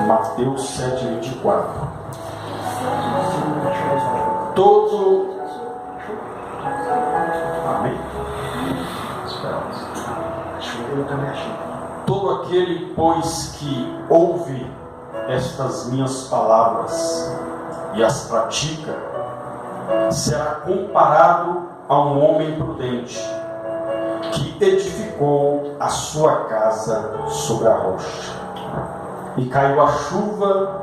Mateus 7:24. Todo... Amém? Todo aquele, pois, que ouve estas minhas palavras e as pratica, será comparado a um homem prudente que edificou a sua casa sobre a rocha. E caiu a chuva,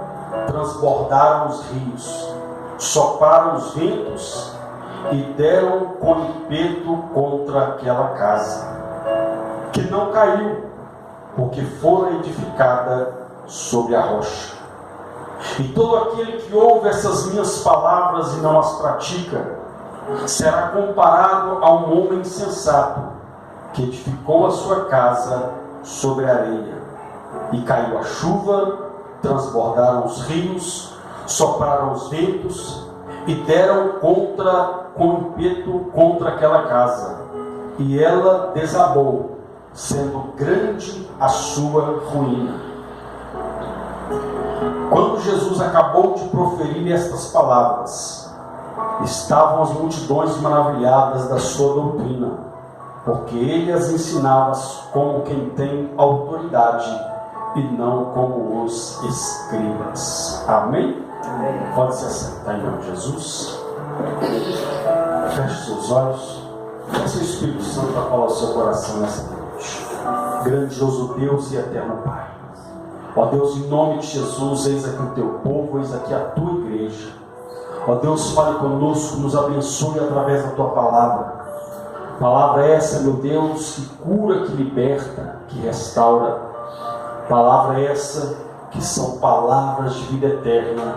transbordaram os rios, sopraram os ventos e deram com ímpeto contra aquela casa, que não caiu, porque fora edificada sobre a rocha. E todo aquele que ouve essas minhas palavras e não as pratica, será comparado a um homem insensato, que edificou a sua casa sobre a areia. E caiu a chuva, transbordaram os rios, sopraram os ventos e deram com ímpeto contra aquela casa. E ela desabou, sendo grande a sua ruína. Quando Jesus acabou de proferir estas palavras, estavam as multidões maravilhadas da sua doutrina, porque ele as ensinava como quem tem autoridade e não como os escribas. Amém? Amém. Pode se assentar em nome de Jesus. Feche seus olhos. Peça o Espírito Santo para falar o seu coração nessa noite. Grandioso Deus e eterno Pai, ó Deus, em nome de Jesus, eis aqui o teu povo, eis aqui a tua igreja. Ó Deus, fale conosco, nos abençoe através da tua palavra. Palavra essa, meu Deus, que cura, que liberta, que restaura. Palavra essa que são palavras de vida eterna,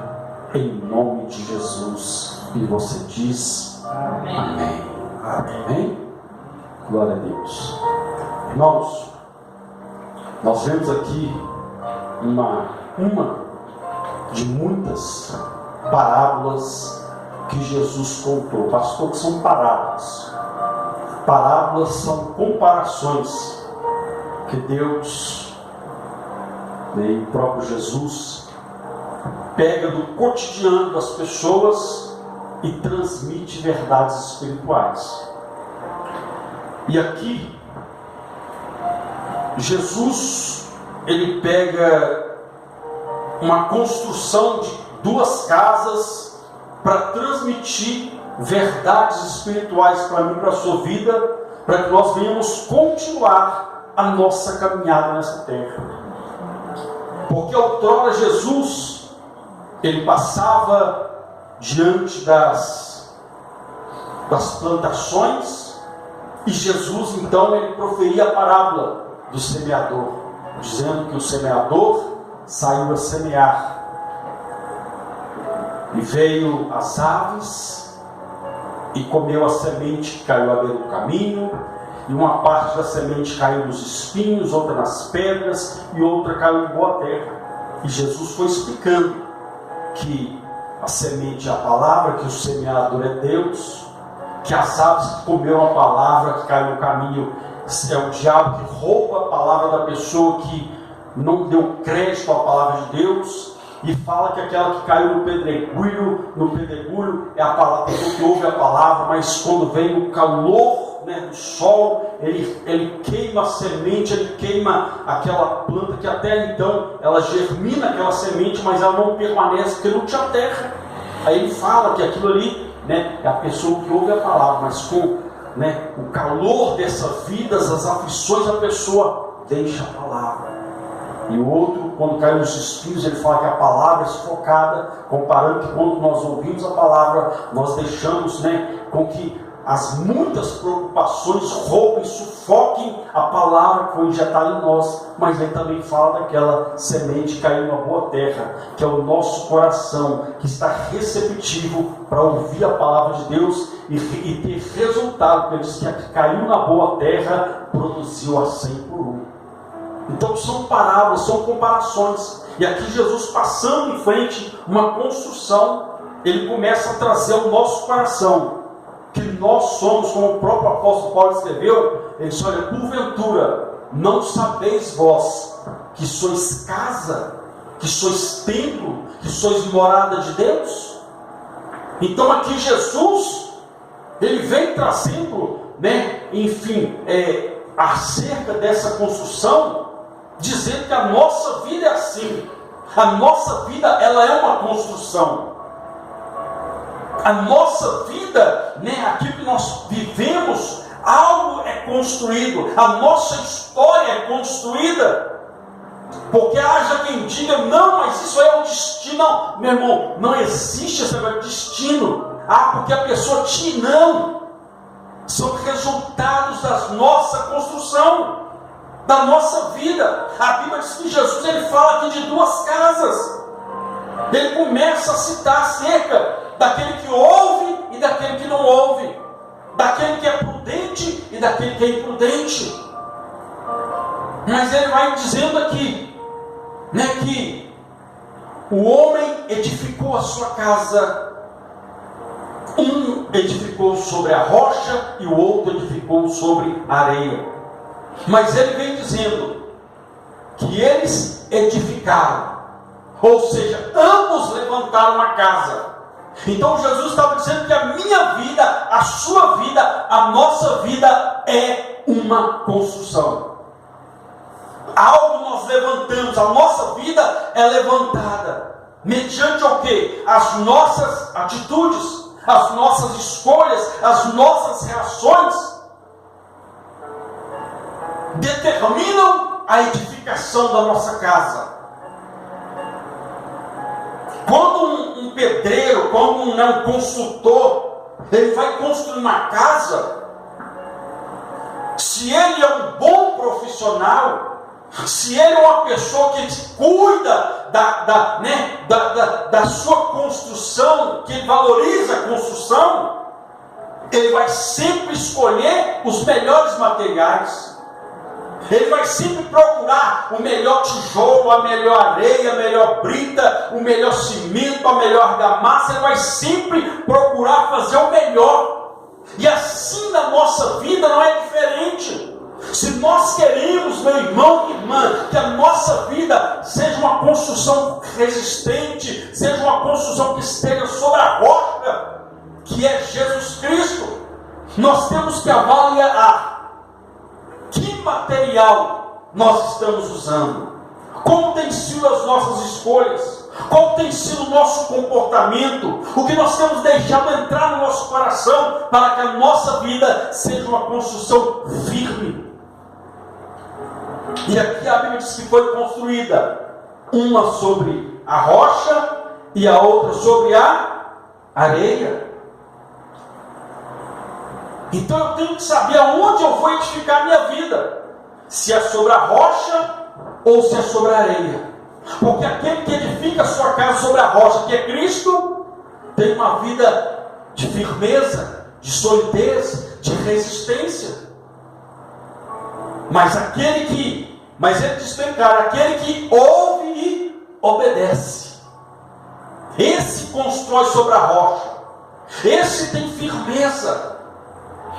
em nome de Jesus. E você diz amém. Amém. Glória a Deus. Irmãos, nós vemos aqui uma de muitas parábolas que Jesus contou. Pastor, que são parábolas. Parábolas são comparações que Deus e o próprio Jesus pega do cotidiano das pessoas e transmite verdades espirituais. E aqui Jesus, ele pega uma construção de duas casas para transmitir verdades espirituais para mim, para a sua vida, para que nós venhamos continuar a nossa caminhada nessa terra. Porque outrora Jesus, ele passava diante das plantações, e Jesus então ele proferia a parábola do semeador, dizendo que o semeador saiu a semear, e veio as aves e comeu a semente que caiu à beira do caminho, e uma parte da semente caiu nos espinhos, outra nas pedras, e outra caiu em boa terra. E Jesus foi explicando que a semente é a palavra, que o semeador é Deus, que as aves que comeram a palavra que caiu no caminho é o diabo que rouba a palavra da pessoa que não deu crédito à palavra de Deus, e fala que aquela que caiu no pedregulho é a palavra, que ouve a palavra, mas quando vem o calor do sol, ele queima a semente, ele queima aquela planta que até então ela germina aquela semente, mas ela não permanece porque não tinha terra. Aí ele fala que aquilo ali é a pessoa que ouve a palavra, mas com o calor dessa vida, as aflições, a pessoa deixa a palavra. E o outro, quando cai nos espinhos, ele fala que a palavra é sufocada, comparando que quando nós ouvimos a palavra, nós deixamos com que as muitas preocupações roubem, sufoquem a palavra que foi injetada em nós. Mas ele também fala daquela semente que caiu na boa terra, que é o nosso coração, que está receptivo para ouvir a palavra de Deus e ter resultado. Porque ele diz que a que caiu na boa terra produziu a 100 por 1. Então são parábolas, são comparações. E aqui Jesus, passando em frente uma construção, ele começa a trazer ao nosso coração que nós somos, como o próprio apóstolo Paulo escreveu. Ele diz: olha, porventura não sabeis vós que sois casa que sois templo, que sois morada de Deus? Então aqui Jesus, ele vem trazendo, enfim, acerca dessa construção, dizendo que a nossa vida é assim. A nossa vida, ela é uma construção. A nossa vida, aquilo que nós vivemos, algo é construído. A nossa história é construída. Porque haja quem diga, não, mas isso é o destino. Não, meu irmão, não existe esse destino. Porque a pessoa tinha, não. São resultados da nossa construção, da nossa vida. A Bíblia diz que Jesus, ele fala aqui de duas casas. Ele começa a citar acerca daquele que ouve e daquele que não ouve, daquele que é prudente e daquele que é imprudente. Mas ele vai dizendo aqui, que o homem edificou a sua casa. Um edificou sobre a rocha e o outro edificou sobre a areia. Mas ele vem dizendo que eles edificaram, ou seja, ambos levantaram uma casa. Então Jesus estava dizendo que a minha vida, a sua vida, a nossa vida é uma construção. Algo nós levantamos, a nossa vida é levantada mediante o quê? As nossas atitudes, as nossas escolhas, as nossas reações determinam a edificação da nossa casa. Quando um pedreiro, quando um construtor, ele vai construir uma casa, se ele é um bom profissional, se ele é uma pessoa que cuida da sua construção, que valoriza a construção, ele vai sempre escolher os melhores materiais. Ele vai sempre procurar o melhor tijolo, a melhor areia, a melhor brita, o melhor cimento, a melhor argamassa. Ele vai sempre procurar fazer o melhor. E assim na nossa vida não é diferente. Se nós queremos, meu irmão e irmã, que a nossa vida seja uma construção resistente, seja uma construção que esteja sobre a rocha, que é Jesus Cristo, nós temos que avaliar que material nós estamos usando, como tem sido as nossas escolhas, qual tem sido o nosso comportamento, o que nós temos deixado entrar no nosso coração, para que a nossa vida seja uma construção firme. E aqui a Bíblia diz que foi construída uma sobre a rocha e a outra sobre a areia. Então eu tenho que saber aonde eu vou edificar a minha vida, se é sobre a rocha ou se é sobre a areia. Porque aquele que edifica a sua casa sobre a rocha, que é Cristo, tem uma vida de firmeza, de solidez, de resistência. Mas ele diz bem claro, aquele que ouve e obedece, esse constrói sobre a rocha, esse tem firmeza.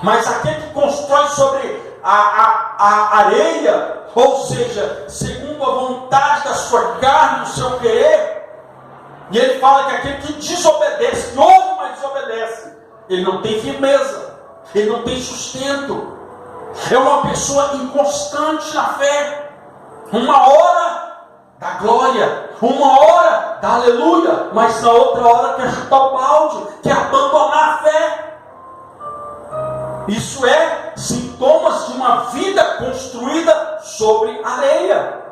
Mas aquele que constrói sobre a areia, ou seja, segundo a vontade da sua carne, do seu querer, e ele fala que aquele que desobedece, que ouve, mas desobedece, ele não tem firmeza, ele não tem sustento, é uma pessoa inconstante na fé. Uma hora dá glória, uma hora dá aleluia, mas na outra hora quer chutar o balde, quer abandonar a fé. Isso é sintomas de uma vida construída sobre areia.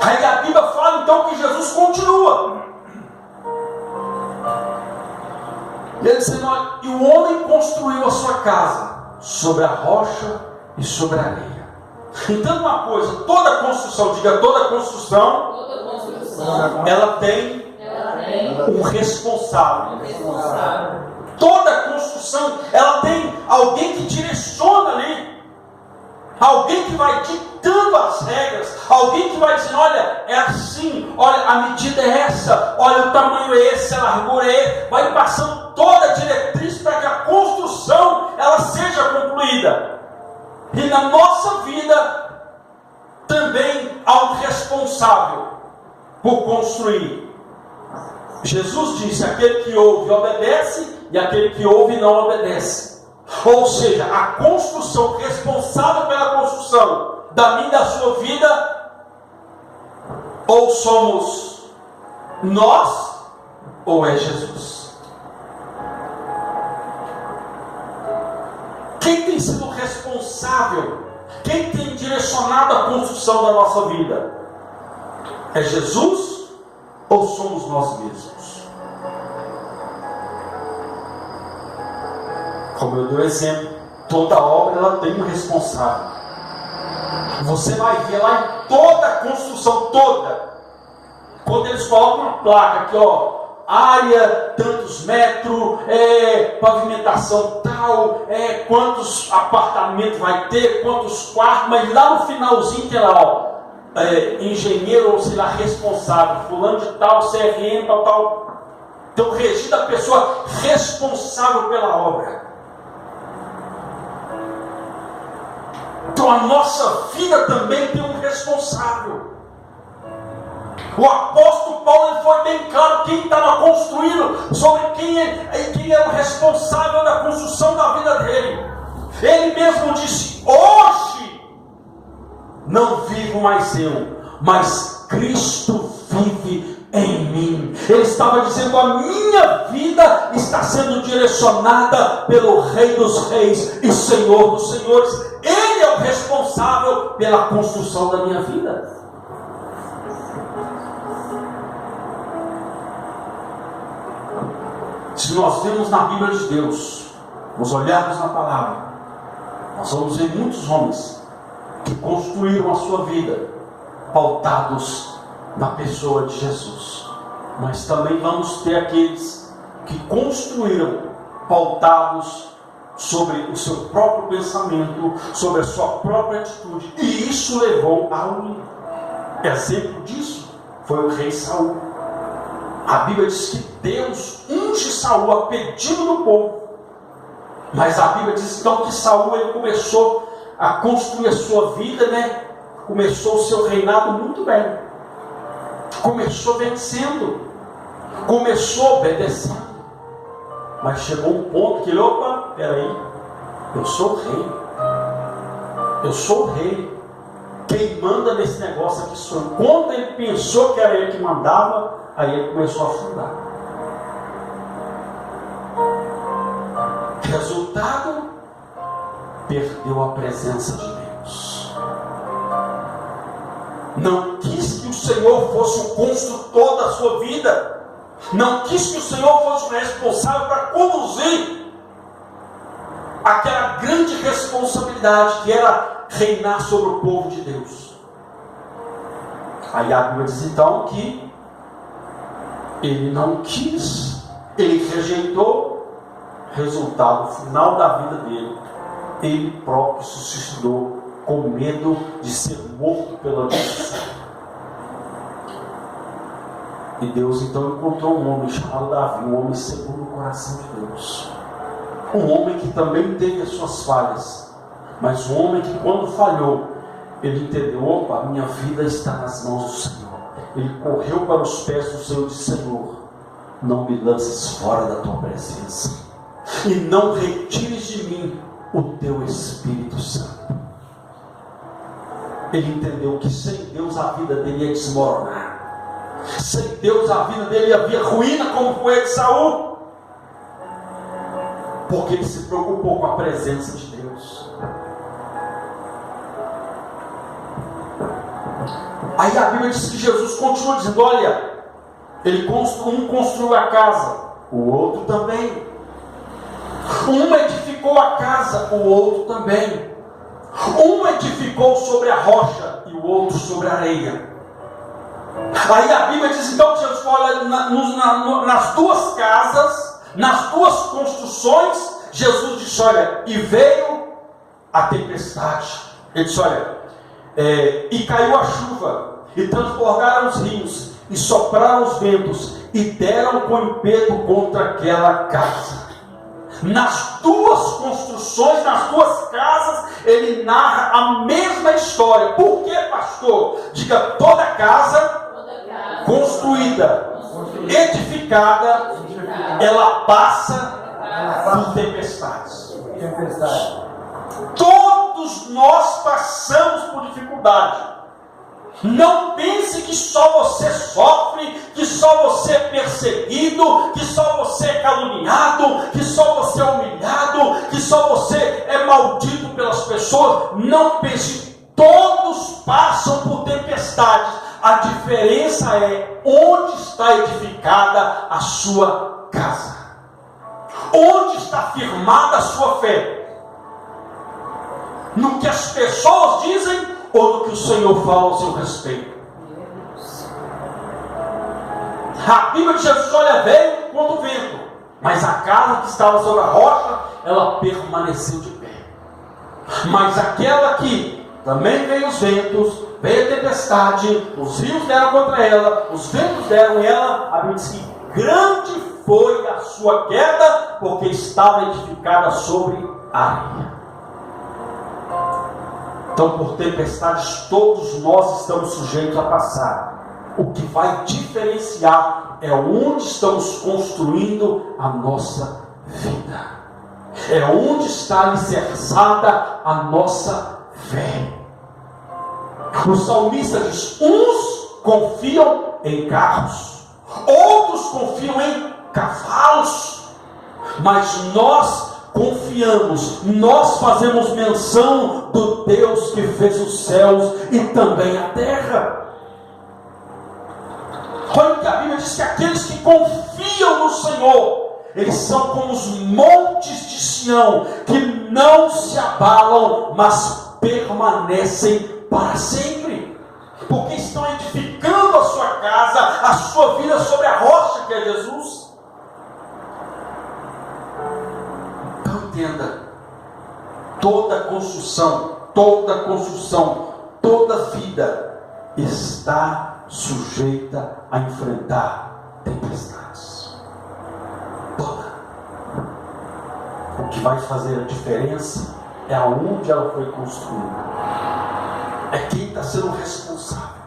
Aí a Bíblia fala então que Jesus continua. E ele diz, e o homem construiu a sua casa sobre a rocha e sobre a areia. Então uma coisa, toda construção, diga toda construção, ela tem um responsável. Toda construção, ela tem alguém que direciona ali, alguém que vai ditando as regras, alguém que vai dizendo, olha, é assim, olha, a medida é essa, olha, o tamanho é esse, a largura é esse, vai passando toda a diretriz para que a construção, ela seja concluída. E na nossa vida, também há um responsável. por construir. Jesus disse: aquele que ouve obedece, e aquele que ouve não obedece. Ou seja, a construção, responsável pela construção da minha e da sua vida, ou somos nós, ou é Jesus. Quem tem sido responsável? Quem tem direcionado a construção da nossa vida? É Jesus ou somos nós mesmos? Como eu dei o exemplo, toda obra ela tem um responsável. Você vai ver lá em toda a construção, toda, quando eles colocam uma placa aqui, ó, área tantos metros, pavimentação tal, quantos apartamentos vai ter, quantos quartos, mas lá no finalzinho tem lá, ó, engenheiro, ou sei lá, responsável, fulano de tal, CRM, tal. Então, regida a pessoa responsável pela obra. Então, a nossa vida também tem um responsável. O apóstolo Paulo ele foi bem claro quem estava construindo, sobre quem é o responsável da construção da vida dele. Ele mesmo disse: hoje não vivo mais eu, mas Cristo vive em mim. Ele estava dizendo: a minha vida está sendo direcionada pelo Rei dos Reis e Senhor dos Senhores. Ele é o responsável pela construção da minha vida. Se nós vemos na Bíblia de Deus, nos olharmos na palavra, nós vamos ver muitos homens que construíram a sua vida pautados na pessoa de Jesus. Mas também vamos ter aqueles que construíram pautados sobre o seu próprio pensamento, sobre a sua própria atitude, e isso levou a um exemplo disso foi o rei Saul. A Bíblia diz que Deus unge Saul a pedido do povo, mas a Bíblia diz então que Saul ele começou a construir a sua vida, começou o seu reinado muito bem, começou vencendo, começou obedecendo, mas chegou um ponto que ele, peraí, eu sou o rei, quem manda nesse negócio aqui sou eu. Quando ele pensou que era ele que mandava, aí ele começou a afundar. Resultado, perdeu a presença de Deus. Não quis que o Senhor fosse o construtor da sua vida. Não quis que o Senhor fosse o responsável para conduzir aquela grande responsabilidade que era reinar sobre o povo de Deus. Aí a Bíblia diz então que ele não quis, ele rejeitou. Resultado final da vida dele, ele próprio se suicidou com medo de ser morto pela doença. E Deus então encontrou um homem chamado Davi, um homem segundo o coração de Deus, um homem que também teve as suas falhas, mas um homem que quando falhou, ele entendeu: minha vida está nas mãos do Senhor. Ele correu para os pés do Senhor e disse: Senhor, não me lances fora da tua presença, e não retires de mim o teu Espírito Santo. Ele entendeu que sem Deus a vida dele ia desmoronar, sem Deus a vida dele havia ruína, como foi a de Saul, porque ele se preocupou com a presença de Deus. Aí a Bíblia diz que Jesus continua dizendo: olha, um construiu a casa, o outro também. Um edificou a casa, o outro também. Um edificou sobre a rocha e o outro sobre a areia. Aí a Bíblia diz então que Jesus fala nas duas casas, nas duas construções. Jesus disse: olha, e veio a tempestade. Ele disse: olha, e caiu a chuva, e transbordaram os rios, e sopraram os ventos, e deram com impeto contra aquela casa. Nas duas construções, nas duas casas, ele narra a mesma história. Por que, pastor? Diga: toda casa construída, edificada, ela passa por tempestades. Todos nós passamos por dificuldade. Não pense que só você sofre, que só você é perseguido, que só você é caluniado, que só você é humilhado, que só você é maldito pelas pessoas. Não pense, todos passam por tempestades. A diferença é onde está edificada a sua casa, onde está firmada a sua fé, no que as pessoas dizem ou no que o Senhor fala ao seu respeito. A Bíblia de Jesus, olha, veio contra o vento, mas a casa que estava sobre a rocha, ela permaneceu de pé. Mas aquela que também veio os ventos, veio a tempestade, os rios deram contra ela, os ventos deram ela, a Bíblia diz que grande foi a sua queda, porque estava edificada sobre a areia. Então, por tempestades, todos nós estamos sujeitos a passar. O que vai diferenciar é onde estamos construindo a nossa vida. É onde está alicerçada a nossa fé. O salmista diz: uns confiam em carros, outros confiam em cavalos, mas nós confiamos, nós fazemos menção do Deus que fez os céus e também a terra. Olha que a Bíblia diz que aqueles que confiam no Senhor, eles são como os montes de Sião, que não se abalam, mas permanecem para sempre, porque estão edificando a sua casa, a sua vida sobre a rocha que é Jesus. Entenda, toda construção, toda vida está sujeita a enfrentar tempestades. Toda. O que vai fazer a diferença é aonde ela foi construída. É quem está sendo responsável.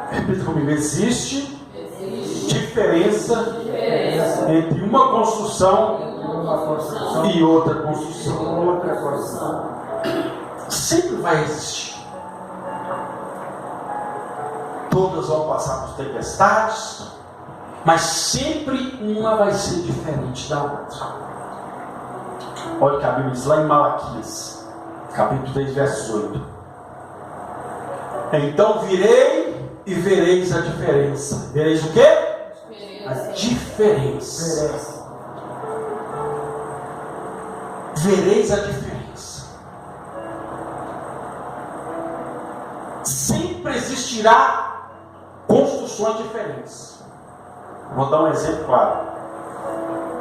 Repita comigo: existe diferença entre uma construção e outra construção. Sempre vai existir. Todas vão passar por tempestades, mas sempre uma vai ser diferente da outra. Olha o que a Bíblia diz lá em Malaquias, capítulo 3, verso 8. Então virei e vereis a diferença. Vereis o quê? A diferença. Vereis a diferença. Sempre existirá construções diferentes. Vou dar um exemplo claro.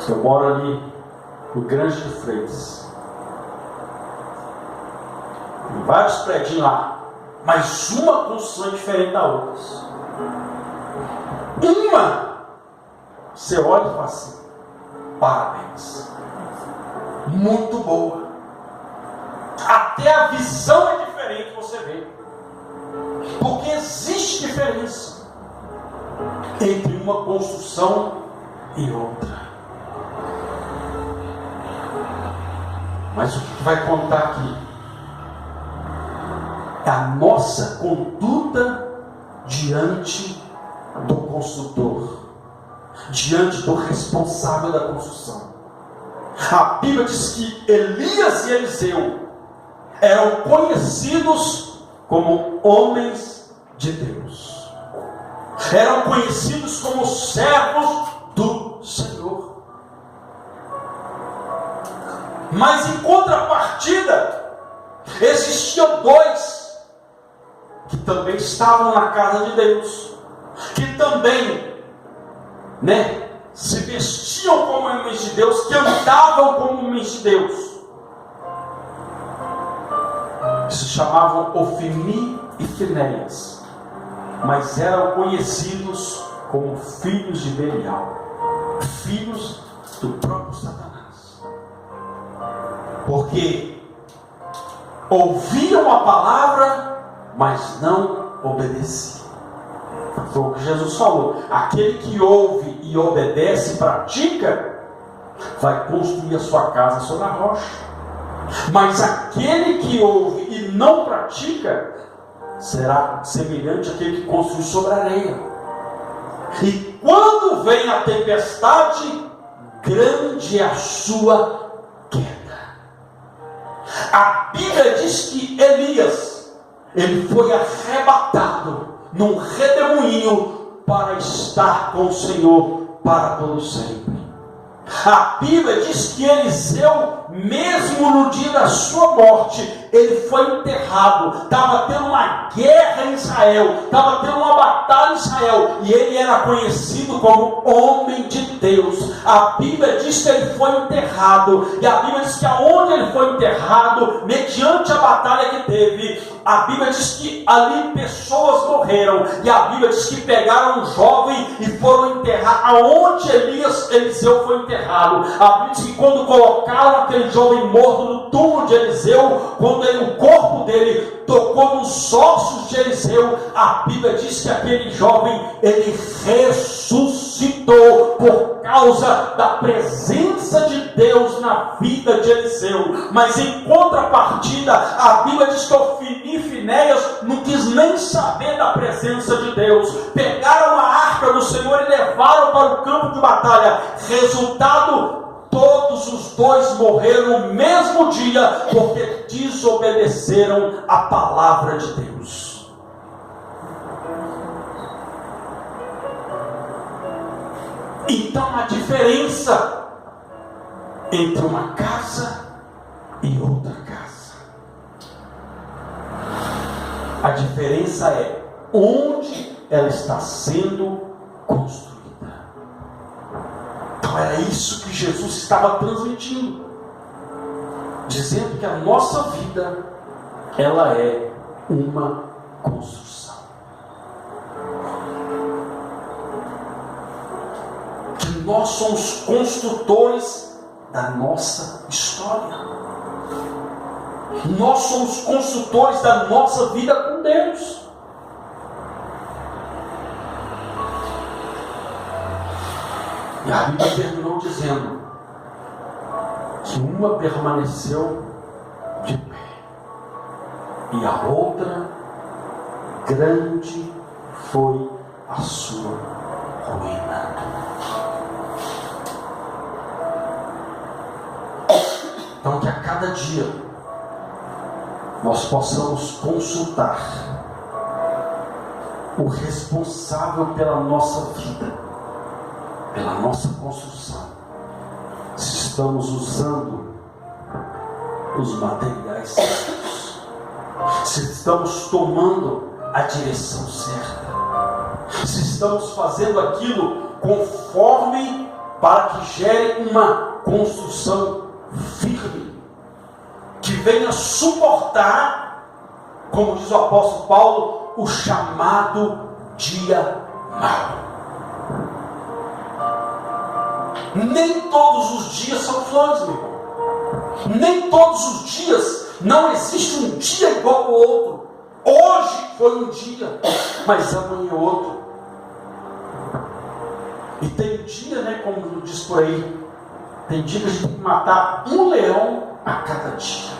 Eu moro ali no Grande de Freitas. Tem vários prédios lá, mas uma construção é diferente da outra. Uma, você olha e fala assim: parabéns, muito boa. Até a visão é diferente, você vê, porque existe diferença entre uma construção e outra. Mas o que vai contar aqui é a nossa conduta diante do construtor, diante do responsável da construção. A Bíblia diz que Elias e Eliseu eram conhecidos como homens de Deus, eram conhecidos como servos do Senhor. Mas em contrapartida, existiam dois que também estavam na casa de Deus, que também, se vestiam como homens de Deus, que andavam como homens de Deus. Se chamavam Ofni e Finéias, mas eram conhecidos como filhos de Belial, filhos do próprio Satanás. Porque ouviam a palavra, mas não obedeciam. Foi o que Jesus falou: aquele que ouve e obedece, pratica, vai construir a sua casa sobre a rocha. Mas aquele que ouve e não pratica será semelhante àquele que construiu sobre a areia. E quando vem a tempestade, grande é a sua queda. A Bíblia diz que Elias, ele foi arrebatado num redemoinho para estar com o Senhor para todo sempre. A Bíblia diz que Eliseu, mesmo no dia da sua morte, ele foi enterrado. Estava tendo uma guerra em Israel, estava tendo uma batalha em Israel, e ele era conhecido como homem de Deus. A Bíblia diz que ele foi enterrado, e a Bíblia diz que aonde ele foi enterrado, mediante a batalha que teve, a Bíblia diz que ali pessoas morreram, e a Bíblia diz que pegaram um jovem e foram enterrar aonde Eliseu foi enterrado. A Bíblia diz que quando colocaram aquele jovem morto no túmulo de Eliseu, quando o corpo dele tocou nos ossos de Eliseu, a Bíblia diz que aquele jovem, ele ressuscitou por causa da presença de Deus na vida de Eliseu. Mas em contrapartida, a Bíblia diz que Ofni e Finéias não quis nem saber da presença de Deus. Pegaram a arca do Senhor e levaram para o campo de batalha. Resultado: todos os dois morreram no mesmo dia, porque desobedeceram a palavra de Deus. Então a diferença entre uma casa e outra casa, a diferença é onde ela está sendo construída. Então era isso que Jesus estava transmitindo, dizendo que a nossa vida, ela é uma construção. Que nós somos construtores da nossa história. Nós somos construtores da nossa vida com Deus. E a Bíblia terminou dizendo que uma permaneceu de pé e a outra, grande foi a sua ruína. Então que a cada dia nós possamos consultar o responsável pela nossa vida, pela nossa construção, se estamos usando os materiais certos, se estamos tomando a direção certa, se estamos fazendo aquilo conforme, para que gere uma construção firme, que venha suportar, como diz o apóstolo Paulo, o chamado dia mau. Nem todos os dias são flores, meu irmão. Nem todos os dias, não existe um dia igual ao outro. Hoje foi um dia, mas amanhã é outro. E tem dia, né, como diz por aí, tem dia que a gente tem que matar um leão a cada dia.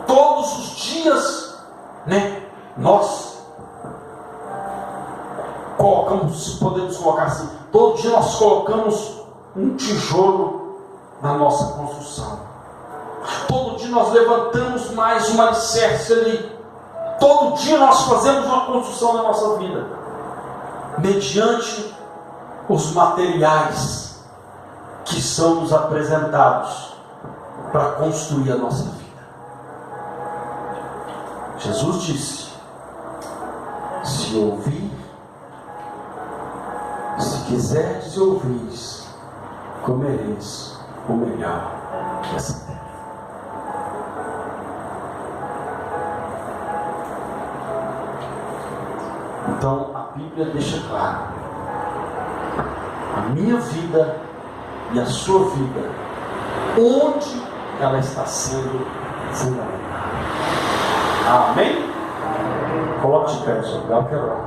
Todos os dias, né, nós colocamos, podemos colocar assim, todo dia nós colocamos um tijolo na nossa construção. Todo dia nós levantamos mais um alicerce ali. Todo dia nós fazemos uma construção na nossa vida, mediante os materiais que são nos apresentados para construir a nossa vida. Jesus disse: se ouvir, se quiserdes e ouvires, comereis o melhor dessa terra. Então a Bíblia deixa claro: a minha vida e a sua vida, onde ela está sendo fundamentada. Amém? Coloque de pé, eu quero orar.